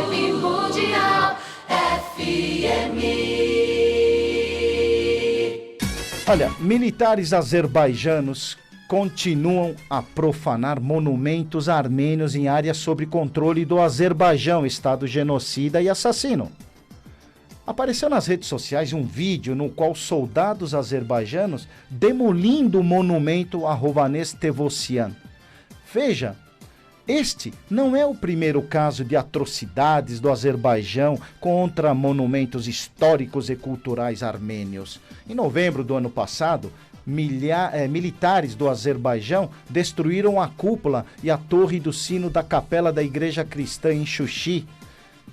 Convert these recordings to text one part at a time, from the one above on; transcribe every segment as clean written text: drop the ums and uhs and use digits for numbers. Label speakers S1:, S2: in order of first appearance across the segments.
S1: Vibe Mundial FM.
S2: Olha, militares azerbaijanos continuam a profanar monumentos armênios em áreas sob controle do Azerbaijão, estado genocida e assassino. Apareceu nas redes sociais um vídeo no qual soldados azerbaijanos demolindo o monumento a Hovhannes Tevosyan. Veja, este não é o primeiro caso de atrocidades do Azerbaijão contra monumentos históricos e culturais armênios. Em novembro do ano passado, militares do Azerbaijão destruíram a cúpula e a torre do sino da capela da igreja cristã em Xuxi.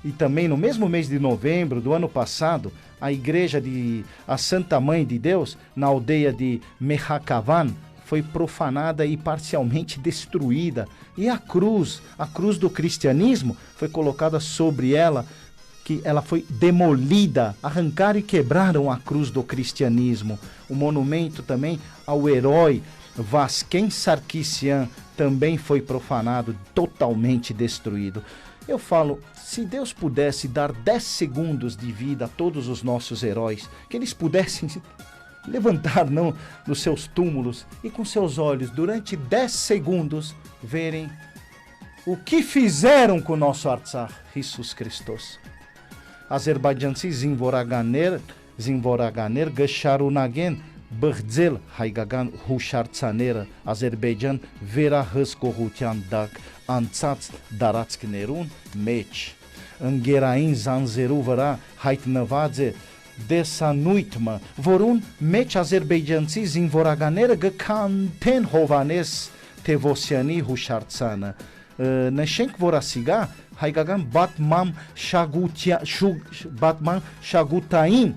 S2: E também no mesmo mês de novembro do ano passado, a igreja de a Santa Mãe de Deus, na aldeia de Mehakavan, foi profanada e parcialmente destruída. E a cruz do cristianismo, foi colocada sobre ela, que ela foi demolida. Arrancaram e quebraram a cruz do cristianismo. O monumento também ao herói Vasquem Sarkisian também foi profanado, totalmente destruído. Eu falo, se Deus pudesse dar 10 segundos de vida a todos os nossos heróis, que eles pudessem levantar nos seus túmulos e com seus olhos, durante 10 segundos, verem o que fizeram com o nosso Artsakh, Jesus Christos. Azerbaidjansi zinvoraganer gășarunagen bărdzel haigagan hushartsanera Azerbaidjan vera hăscohutian dag anțați darațknerun meci. Îngerain zanzeruvăra haitnăvadze desanuitmă vorun meci azerbaidjansi zinvoraganer găcanten Hovhannes Tevosyan hushartsană. Neșenc vorasiga haigagan batman shagutain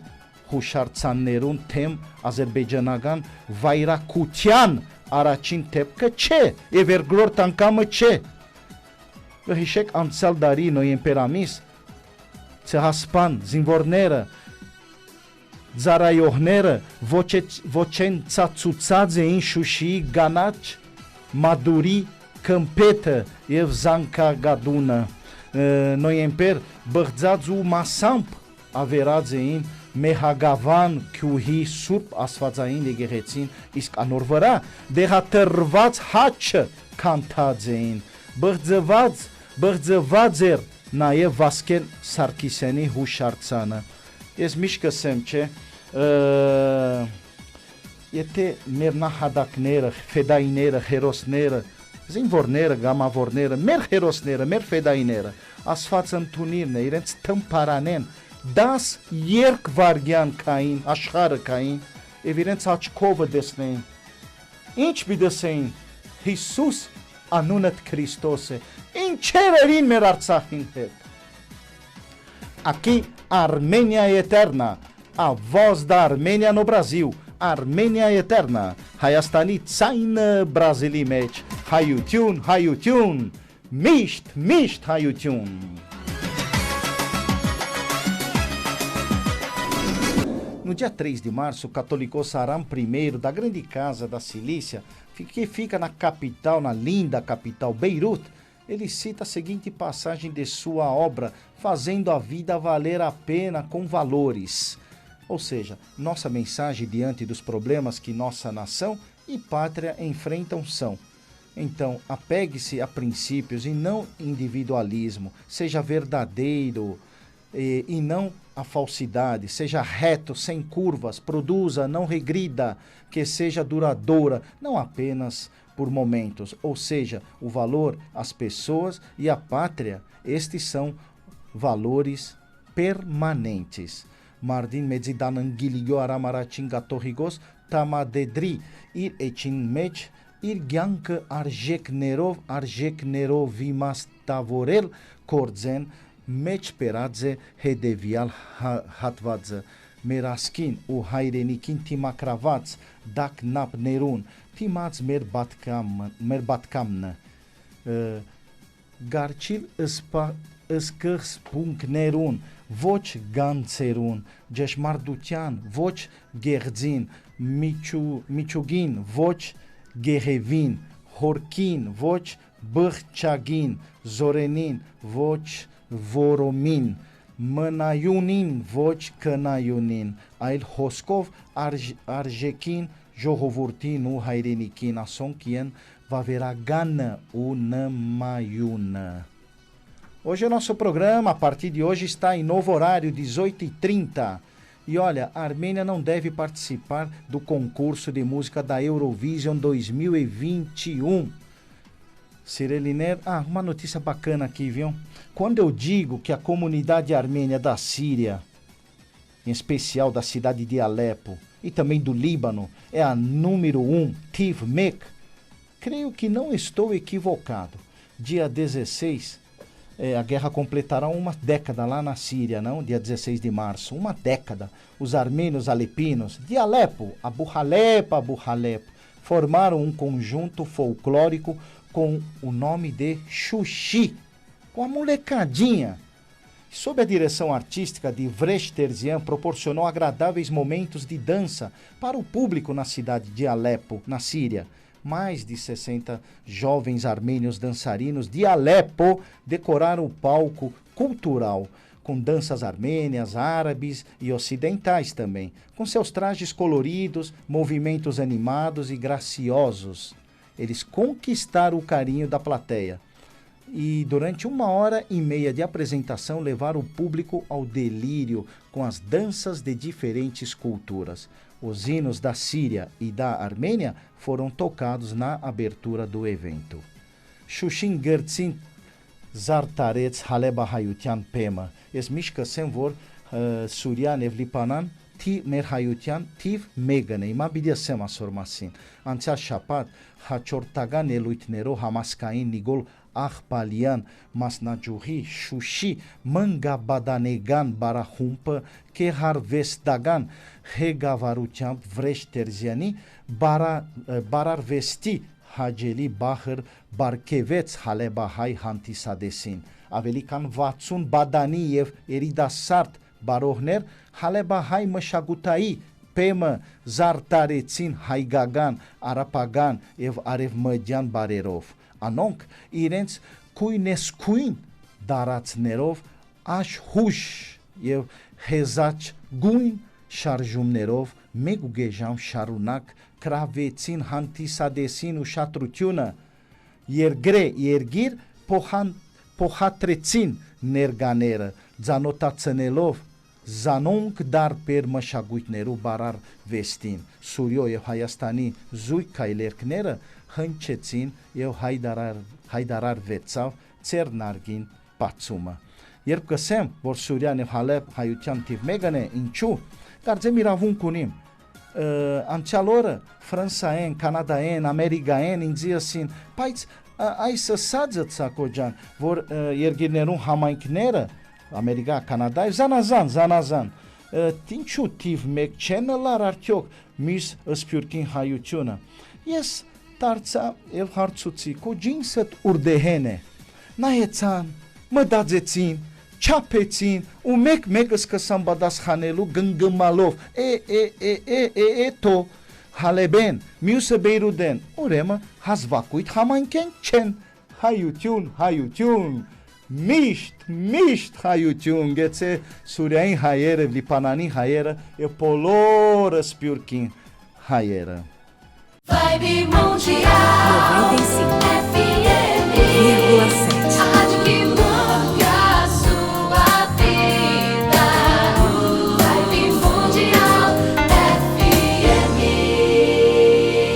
S2: hushartsannerun tem Azerbaijanagan vayrakutian aracin tepcă ce everglor tancamă ce hishek antsal dari no imperamis tsehaspan zinvorneră zarayohneră vocen tsatsuțadze in Xuxi ganaci maduri câmpetă evzanca gadună noiemper bărdzazu masamp averadze in Mehagavan Kyuhi surp asfazain de gerețin isc anorvăra de hatărvați hace cantadzein bărzăvadzer nae Vasken Sarkisiani hushartsană. Es mișcă semce ete merna hadakneră, fedaineră, herosneră, zinvorneră, gamavorneră, mer herosneră, mer fedaineră, asfață întunirne, irenț tămparanen, das yerk vargyan kain, ashar kain, evident achkova desnein. Inch bidesein, Jesus anunat Christose, in cererin mer Artsakhin het. Aqui, Armênia Eterna, a voz da Armênia no Brasil, Armênia Eterna, Hayastani Tsain Brasilimech, Hayutun, Misht Hayutun. No dia 3 de março, o Catolicos Aram I, da grande casa da Cilícia, que fica na capital, na linda capital Beirut, ele cita a seguinte passagem de sua obra, Fazendo a Vida Valer a Pena com Valores. Ou seja, nossa mensagem diante dos problemas que nossa nação e pátria enfrentam são: então, apegue-se a princípios e não individualismo, seja verdadeiro e não a falsidade, seja reto, sem curvas, produza, não regrida, que seja duradoura, não apenas por momentos, ou seja, o valor, as pessoas e a pátria, estes são valores permanentes. Mardin medzidanan gilio aramaratin gatorigos tamadedri ir echin mech ir gyancă arjek nerov vimas tavorel kordzen mech peradze hedevial hatvadze meraskin u hairenikin timakravați dak nap nerun timați merbatkamnă garcil ıskărs nerun voci ganțerun geșmarducean voci gherzin miciugin voci Gerevin, Horkin, voci Bărceagin, Zorenin, voci voromin, mănaiunin, voci cănaiunin, ail hoscov, arjechin, johovurtinu, hairenikin, asonkien, vaveragana, unamaiuna. Hoje o nosso programa, a partir de hoje, está em novo horário, 18h30. E olha, a Armênia não deve participar do concurso de música da Eurovision 2021. Cireliner, uma notícia bacana aqui, viu? Quando eu digo que a comunidade armênia da Síria, em especial da cidade de Alepo e também do Líbano, é a número 1, Tiv Mek, creio que não estou equivocado. Dia 16, a guerra completará uma década lá na Síria, não? Dia 16 de março, uma década. Os armênios alepinos de Alepo, Abu Halep, formaram um conjunto folclórico com o nome de Xuxi, com a molecadinha. Sob a direção artística de Vresh Terzian, proporcionou agradáveis momentos de dança para o público na cidade de Alepo, na Síria. Mais de 60 jovens armênios dançarinos de Alepo decoraram o palco cultural, com danças armênias, árabes e ocidentais também, com seus trajes coloridos, movimentos animados e graciosos. Eles conquistaram o carinho da plateia e, durante 1h30 de apresentação, levaram o público ao delírio com as danças de diferentes culturas. Os hinos da Síria e da Armênia foram tocados na abertura do evento. Shushin Gertsin Zartarets Haleba Hayutian Pema. Es mishkasem vor Surian Evlipanan ti Merhayutian tiv Megane. Imabidiasem asormasin. Anțea șapat Haciortagan eluitnero Hamaskain Nigol Ahpalian Masnajuhi Shushi Manga Badanegan Barahumpă Keharvestagan Hegavaruceam Vreșterziani Bararvesti Hageli Bahăr Barcheveț Halebahai Hantisadesin Avelican Vatsun Badaniev Eridasart Barohner Halebahai Mășagutai Pemă Zartarețin Haigagan Arapagan Ev Arevmădian Barerov Anonc Irenț Cuinescuin Darațnerov Aș Huș Ev Hezaci Guin Șarjumnerov Megugejam Șarunac Cravețin Hantisadesin Ușatrutiună Iergir Pohatrețin Nerganeră Zanotațănelov Zanonc dar per mășaguitneru barar vestin. Surio eu haiastani zui cailercneră, hâncețin eu haidarar vețav, țernargin pațumă. Ierb căsem vor surian eu halep haiutian tiv megane inciu, garze miravun cunim. Ancealoră, fransaen, canadaen, americaen, inzia sin, paiți, ai să sadzăța cojan, vor iergirnerun hamaincneră, America, Canada, zanazan. Tinchu tiv mek chenelar artiok mis spurkin hayutiuna. Yes, tarța el harțuții cu ginsăt urdehene. Naețan, mă dazețin, ceapețin, umec megăscă sambadas hanelu gângămalov. To, haleben, miusă beiruden. Uremă, hazvacuit hamanken cen. Hayutiun. Misht hayutiun, gețe suriain hayere, vlipanani hayere, e poloră spiurkin hayere.
S1: Vibe Mundial
S3: 95.